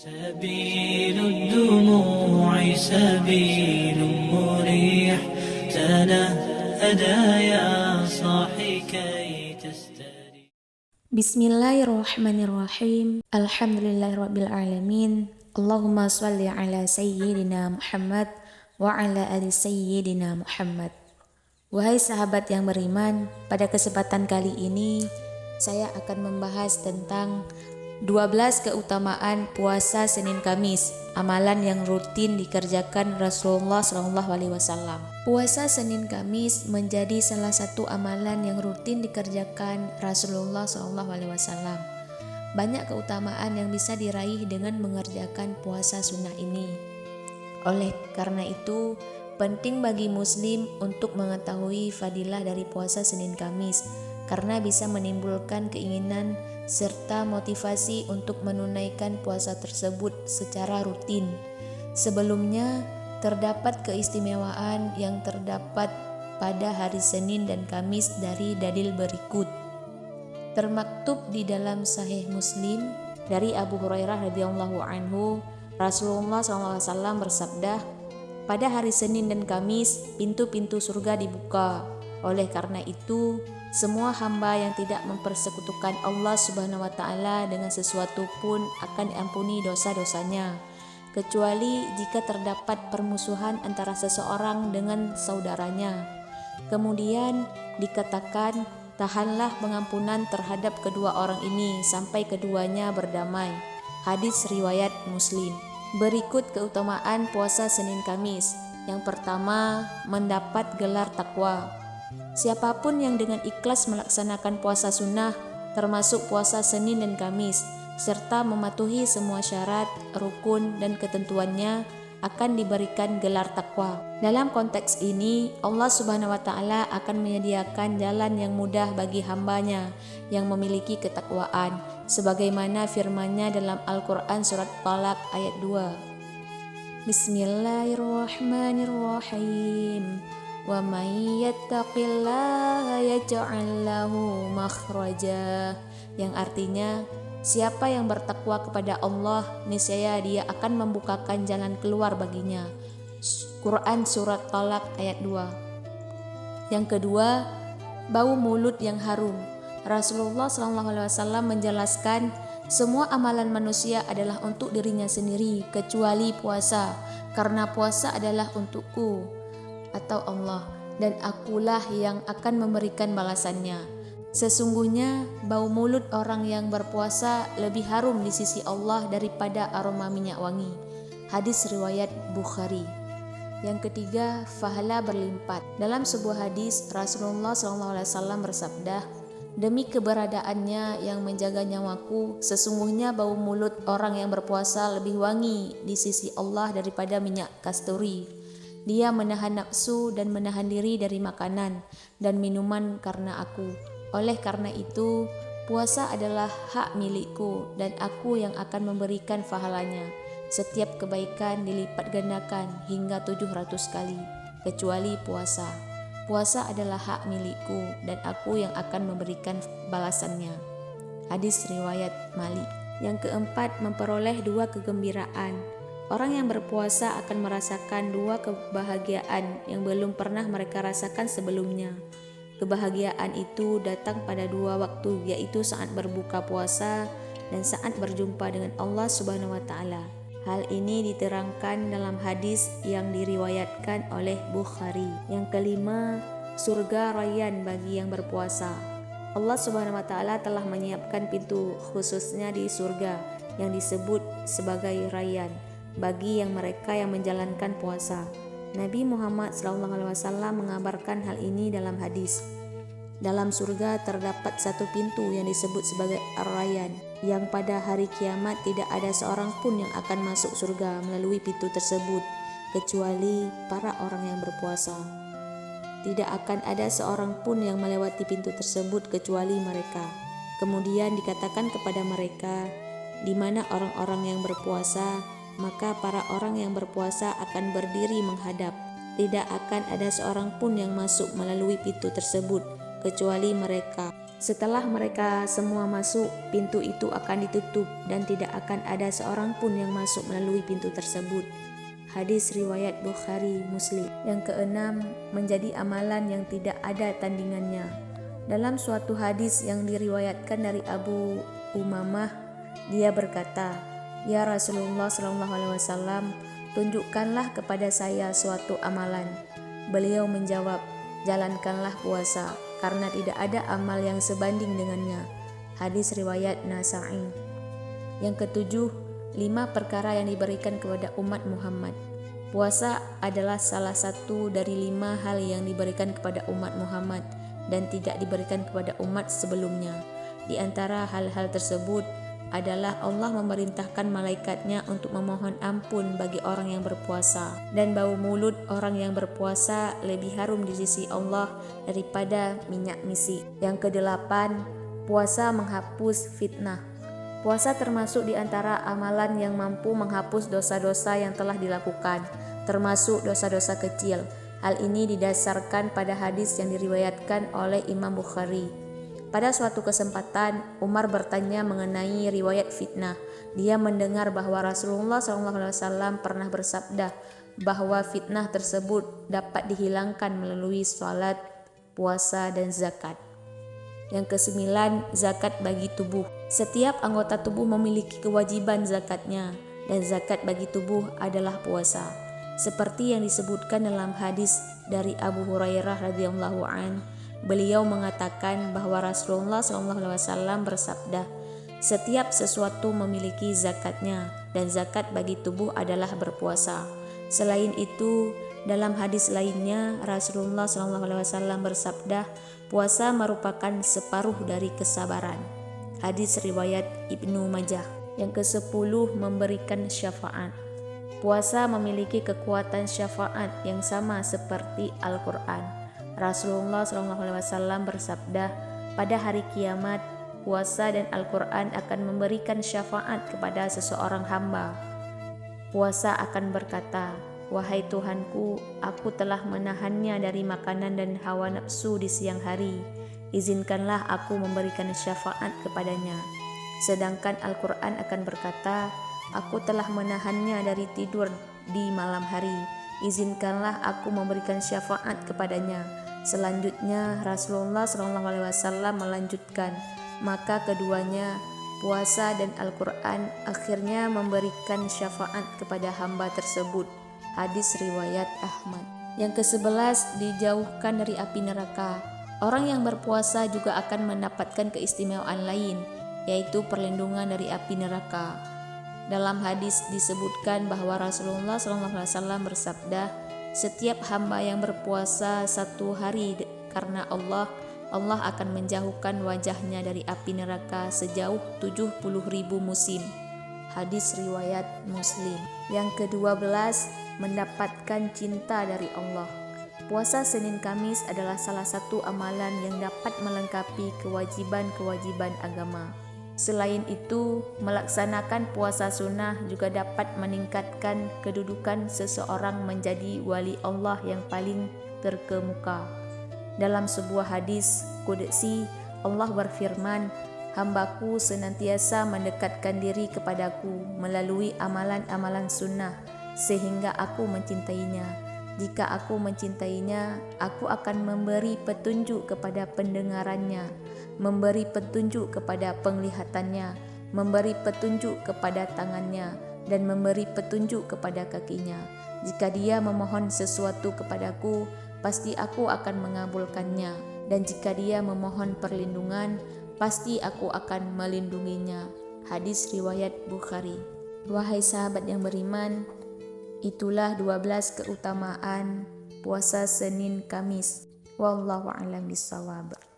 سبيل الدموع سبيل مريح تنهدى يا صاحي كي تستريح. Bismillahirrahmanirrahim. Alhamdulillahirrabbilalamin. Allahumma sholli ala sayyidina Muhammad wa ala ali sayyidina Muhammad. Wahai sahabat yang beriman, pada kesempatan kali ini saya akan membahas tentang 12 keutamaan puasa Senin Kamis, amalan yang rutin dikerjakan Rasulullah SAW. Puasa Senin Kamis menjadi salah satu amalan yang rutin dikerjakan Rasulullah SAW. Banyak keutamaan yang bisa diraih dengan mengerjakan puasa sunnah ini. Oleh karena itu, penting bagi muslim untuk mengetahui fadilah dari puasa Senin Kamis, karena bisa menimbulkan keinginan serta motivasi untuk menunaikan puasa tersebut secara rutin. Sebelumnya, terdapat keistimewaan yang terdapat pada hari Senin dan Kamis dari dalil berikut. Termaktub di dalam Sahih Muslim dari Abu Hurairah radhiyallahu anhu, Rasulullah SAW bersabda, pada hari Senin dan Kamis, pintu-pintu surga dibuka. Oleh karena itu, semua hamba yang tidak mempersekutukan Allah Subhanahu wa Ta'ala dengan sesuatu pun akan diampuni dosa-dosanya, kecuali jika terdapat permusuhan antara seseorang dengan saudaranya. Kemudian dikatakan, tahanlah pengampunan terhadap kedua orang ini sampai keduanya berdamai. Hadis riwayat Muslim. Berikut keutamaan puasa Senin Kamis. Yang pertama, mendapat gelar takwa. Siapapun yang dengan ikhlas melaksanakan puasa sunnah, termasuk puasa Senin dan Kamis, serta mematuhi semua syarat, rukun, dan ketentuannya, akan diberikan gelar takwa. Dalam konteks ini, Allah Subhanahu wa Ta'ala akan menyediakan jalan yang mudah bagi hambanya yang memiliki ketakwaan, sebagaimana firman-Nya dalam Al-Quran surat Talaq ayat 2. Bismillahirrahmanirrahim. Wa may yattaqillaha yaj'al lahu makhraja, yang artinya siapa yang bertakwa kepada Allah, niscaya Dia akan membukakan jalan keluar baginya. Quran surat Talaq ayat 2. Yang kedua, bau mulut yang harum. Rasulullah SAW menjelaskan, semua amalan manusia adalah untuk dirinya sendiri kecuali puasa, karena puasa adalah untukku atau Allah, dan akulah yang akan memberikan balasannya. Sesungguhnya bau mulut orang yang berpuasa lebih harum di sisi Allah daripada aroma minyak wangi. Hadis riwayat Bukhari. Yang ketiga, pahala berlimpah. Dalam sebuah hadis, Rasulullah SAW bersabda, demi keberadaannya yang menjaga nyawaku, sesungguhnya bau mulut orang yang berpuasa lebih wangi di sisi Allah daripada minyak kasturi. Dia menahan nafsu dan menahan diri dari makanan dan minuman karena aku. Oleh karena itu, puasa adalah hak milikku dan aku yang akan memberikan pahalanya. Setiap kebaikan dilipat gandakan hingga 700 kali, kecuali puasa. Puasa adalah hak milikku dan aku yang akan memberikan balasannya. Hadis riwayat Malik. Yang keempat, memperoleh 2 kegembiraan. Orang yang berpuasa akan merasakan 2 kebahagiaan yang belum pernah mereka rasakan sebelumnya. Kebahagiaan itu datang pada 2 waktu, yaitu saat berbuka puasa dan saat berjumpa dengan Allah Subhanahu wa Ta'ala. Hal ini diterangkan dalam hadis yang diriwayatkan oleh Bukhari. Yang kelima, surga Rayyan bagi yang berpuasa. Allah Subhanahu wa Ta'ala telah menyiapkan pintu khususnya di surga yang disebut sebagai Rayyan bagi yang mereka yang menjalankan puasa. Nabi Muhammad SAW mengabarkan hal ini dalam hadis. Dalam surga terdapat 1 pintu yang disebut sebagai Ar-Rayyan, yang pada hari kiamat tidak ada seorang pun yang akan masuk surga melalui pintu tersebut, kecuali para orang yang berpuasa. Tidak akan ada seorang pun yang melewati pintu tersebut kecuali mereka. Kemudian dikatakan kepada mereka, di mana orang-orang yang berpuasa, maka para orang yang berpuasa akan berdiri menghadap. Tidak akan ada seorang pun yang masuk melalui pintu tersebut kecuali mereka. Setelah mereka semua masuk, pintu itu akan ditutup dan tidak akan ada seorang pun yang masuk melalui pintu tersebut. Hadis riwayat Bukhari Muslim. Yang keenam, menjadi amalan yang tidak ada tandingannya. Dalam suatu hadis yang diriwayatkan dari Abu Umamah, dia berkata, "Ya Rasulullah SAW, tunjukkanlah kepada saya suatu amalan." Beliau menjawab, "Jalankanlah puasa, karena tidak ada amal yang sebanding dengannya." Hadis riwayat Nasa'i. Yang ketujuh, 5 perkara yang diberikan kepada umat Muhammad. Puasa adalah salah satu dari 5 hal yang diberikan kepada umat Muhammad dan tidak diberikan kepada umat sebelumnya. Di antara hal-hal tersebut adalah Allah memerintahkan malaikatnya untuk memohon ampun bagi orang yang berpuasa, dan bau mulut orang yang berpuasa lebih harum di sisi Allah daripada minyak misi. Yang kedelapan, puasa menghapus fitnah. Puasa termasuk di antara amalan yang mampu menghapus dosa-dosa yang telah dilakukan, termasuk dosa-dosa kecil. Hal ini didasarkan pada hadis yang diriwayatkan oleh Imam Bukhari. Pada suatu kesempatan, Umar bertanya mengenai riwayat fitnah. Dia mendengar bahwa Rasulullah SAW pernah bersabda bahwa fitnah tersebut dapat dihilangkan melalui salat, puasa, dan zakat. Yang kesembilan, zakat bagi tubuh. Setiap anggota tubuh memiliki kewajiban zakatnya, dan zakat bagi tubuh adalah puasa. Seperti yang disebutkan dalam hadis dari Abu Hurairah radhiyallahu anhu, beliau mengatakan bahwa Rasulullah SAW bersabda, "Setiap sesuatu memiliki zakatnya, dan zakat bagi tubuh adalah berpuasa." Selain itu, dalam hadis lainnya Rasulullah SAW bersabda, "Puasa merupakan separuh dari kesabaran." Hadis riwayat Ibnu Majah. Yang ke-10, memberikan syafaat. Puasa memiliki kekuatan syafaat yang sama seperti Al-Quran. Rasulullah SAW bersabda, "Pada hari kiamat, puasa dan Al-Quran akan memberikan syafaat kepada seseorang hamba." Puasa akan berkata, "Wahai Tuhanku, aku telah menahannya dari makanan dan hawa nafsu di siang hari. Izinkanlah aku memberikan syafaat kepadanya." Sedangkan Al-Quran akan berkata, "Aku telah menahannya dari tidur di malam hari. Izinkanlah aku memberikan syafaat kepadanya." Selanjutnya Rasulullah SAW melanjutkan, maka keduanya, puasa dan Al-Quran, akhirnya memberikan syafaat kepada hamba tersebut. Hadis riwayat Ahmad. Yang ke-11, dijauhkan dari api neraka. Orang yang berpuasa juga akan mendapatkan keistimewaan lain, yaitu perlindungan dari api neraka. Dalam hadis disebutkan bahwa Rasulullah SAW bersabda, "Setiap hamba yang berpuasa 1 hari karena Allah akan menjauhkan wajahnya dari api neraka sejauh 70.000 musim." Hadis riwayat Muslim. Yang ke-12, mendapatkan cinta dari Allah. Puasa Senin Kamis adalah salah satu amalan yang dapat melengkapi kewajiban-kewajiban agama. Selain itu, melaksanakan puasa sunnah juga dapat meningkatkan kedudukan seseorang menjadi wali Allah yang paling terkemuka. Dalam sebuah hadis qudsi, Allah berfirman, "Hambaku senantiasa mendekatkan diri kepadaku melalui amalan-amalan sunnah, sehingga aku mencintainya. Jika aku mencintainya, aku akan memberi petunjuk kepada pendengarannya, memberi petunjuk kepada penglihatannya, memberi petunjuk kepada tangannya, dan memberi petunjuk kepada kakinya. Jika dia memohon sesuatu kepadaku, pasti aku akan mengabulkannya, dan jika dia memohon perlindungan, pasti aku akan melindunginya." Hadis riwayat Bukhari. Wahai sahabat yang beriman, itulah 12 keutamaan puasa Senin Kamis. Wallahu a'lam bishawab.